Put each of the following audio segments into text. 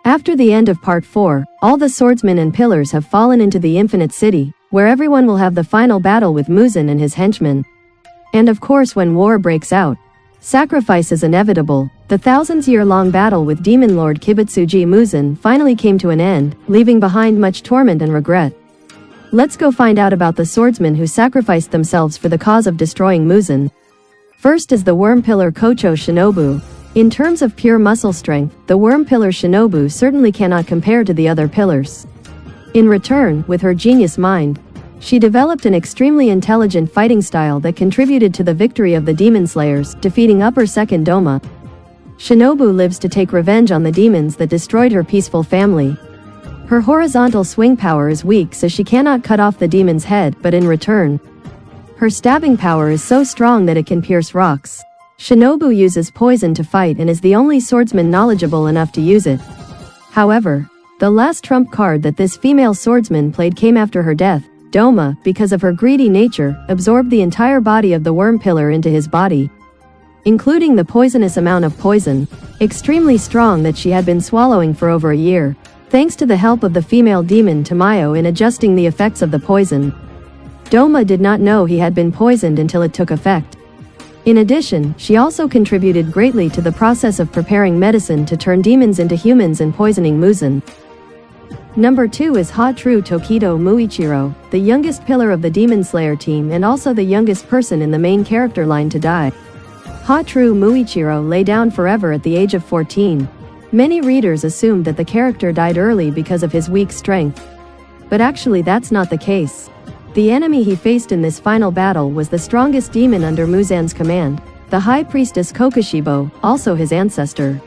After the end of Part 4, all the swordsmen and pillars have fallen into the Infinite City, where everyone will have the final battle with Muzan and his henchmen. And of course when war breaks out, sacrifice is inevitable. The thousands-year-long battle with Demon Lord Kibutsuji Muzan finally came to an end, leaving behind much torment and regret. Let's go find out about the swordsmen who sacrificed themselves for the cause of destroying Muzan. First is the Worm Pillar Kocho Shinobu. In terms of pure muscle strength, the Worm Pillar Shinobu certainly cannot compare to the other pillars. In return, with her genius mind, she developed an extremely intelligent fighting style that contributed to the victory of the Demon Slayers, defeating Upper Second Doma. Shinobu lives to take revenge on the demons that destroyed her peaceful family. Her horizontal swing power is weak, so she cannot cut off the demon's head, but in return, her stabbing power is so strong that it can pierce rocks. Shinobu uses poison to fight and is the only swordsman knowledgeable enough to use it. However, the last trump card that this female swordsman played came after her death. Doma, because of her greedy nature, absorbed the entire body of the Worm Pillar into his body, including the poisonous amount of poison, extremely strong that she had been swallowing for over a year, thanks to the help of the female demon Tamayo in adjusting the effects of the poison. Doma did not know he had been poisoned until it took effect. In addition, she also contributed greatly to the process of preparing medicine to turn demons into humans and poisoning Muzan. Number 2 is Ha-Tru Tokido Muichiro, the youngest pillar of the Demon Slayer team and also the youngest person in the main character line to die. Ha-Tru Muichiro lay down forever at the age of 14. Many readers assumed that the character died early because of his weak strength. But actually that's not the case. The enemy he faced in this final battle was the strongest demon under Muzan's command, the High Priestess Kokushibo, also his ancestor.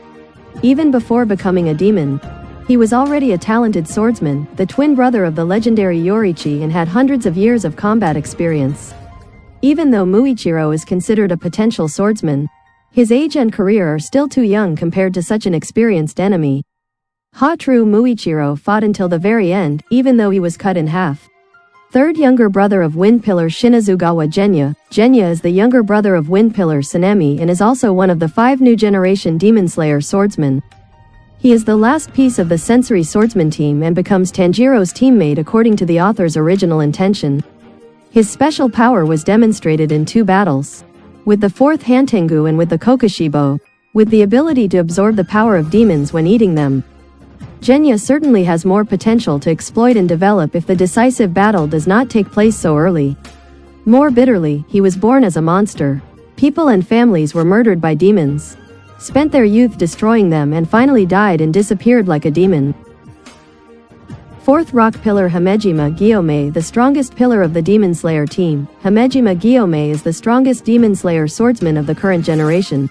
Even before becoming a demon, he was already a talented swordsman, the twin brother of the legendary Yorichi, and had hundreds of years of combat experience. Even though Muichiro is considered a potential swordsman, his age and career are still too young compared to such an experienced enemy. Ha-Tru Muichiro fought until the very end, even though he was cut in half. Third younger brother of Wind Pillar Shinazugawa Genya. Genya is the younger brother of Wind Pillar Sanemi and is also one of the 5 new generation Demon Slayer swordsmen. He is the last piece of the Sensory Swordsman team and becomes Tanjiro's teammate according to the author's original intention. His special power was demonstrated in 2 battles, with the 4th Hantengu and with the Kokushibo, with the ability to absorb the power of demons when eating them. Genya certainly has more potential to exploit and develop if the decisive battle does not take place so early. More bitterly, he was born as a monster. People and families were murdered by demons, spent their youth destroying them and finally died and disappeared like a demon. 4th Rock Pillar Hamejima Gyome, the strongest pillar of the Demon Slayer team. Hamejima Gyome is the strongest Demon Slayer swordsman of the current generation.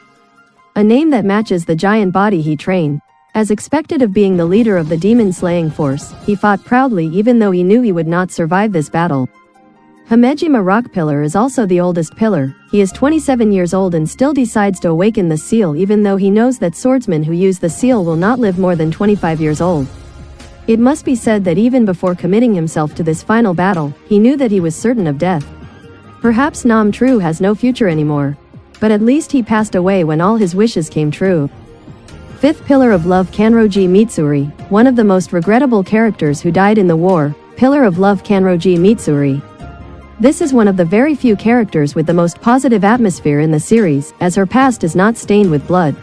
A name that matches the giant body he trained. As expected of being the leader of the demon slaying force, he fought proudly even though he knew he would not survive this battle. Hamejima Rock Pillar is also the oldest pillar. He is 27 years old and still decides to awaken the seal even though he knows that swordsmen who use the seal will not live more than 25 years old. It must be said that even before committing himself to this final battle, he knew that he was certain of death. Perhaps Nam Tru has no future anymore, but at least he passed away when all his wishes came true. 5th Pillar of Love Kanroji Mitsuri, one of the most regrettable characters who died in the war, Pillar of Love Kanroji Mitsuri. This is one of the very few characters with the most positive atmosphere in the series, as her past is not stained with blood.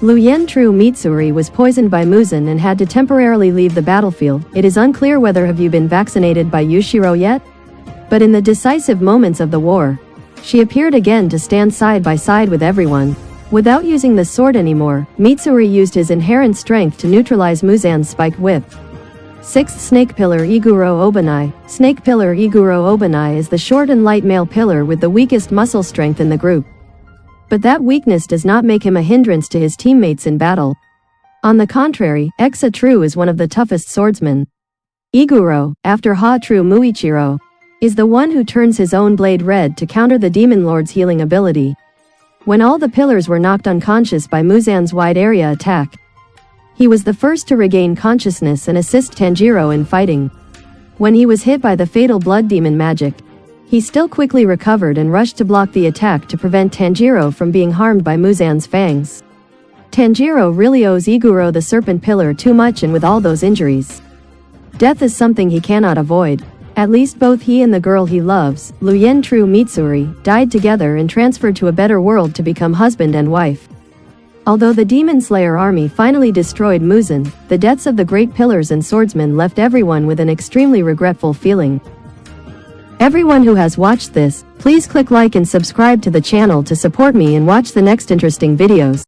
Luyen Tru Mitsuri was poisoned by Muzan and had to temporarily leave the battlefield. It is unclear whether have you been vaccinated by Yushiro yet? But in the decisive moments of the war, she appeared again to stand side by side with everyone. Without using the sword anymore, Mitsuri used his inherent strength to neutralize Muzan's spiked whip. 6th Snake Pillar Iguro Obanai. Snake Pillar Iguro Obanai is the short and light male pillar with the weakest muscle strength in the group. But that weakness does not make him a hindrance to his teammates in battle. On the contrary, Exa Tru is one of the toughest swordsmen. Iguro, after Ha-Tru Muichiro, is the one who turns his own blade red to counter the Demon Lord's healing ability. When all the pillars were knocked unconscious by Muzan's wide area attack, he was the first to regain consciousness and assist Tanjiro in fighting. When he was hit by the fatal blood demon magic, he still quickly recovered and rushed to block the attack to prevent Tanjiro from being harmed by Muzan's fangs. Tanjiro really owes Iguro the serpent pillar too much, and with all those injuries, death is something he cannot avoid. At least both he and the girl he loves, Luyen True Mitsuri, died together and transferred to a better world to become husband and wife. Although the Demon Slayer army finally destroyed Muzan, the deaths of the great pillars and swordsmen left everyone with an extremely regretful feeling. Everyone who has watched this, please click like and subscribe to the channel to support me and watch the next interesting videos.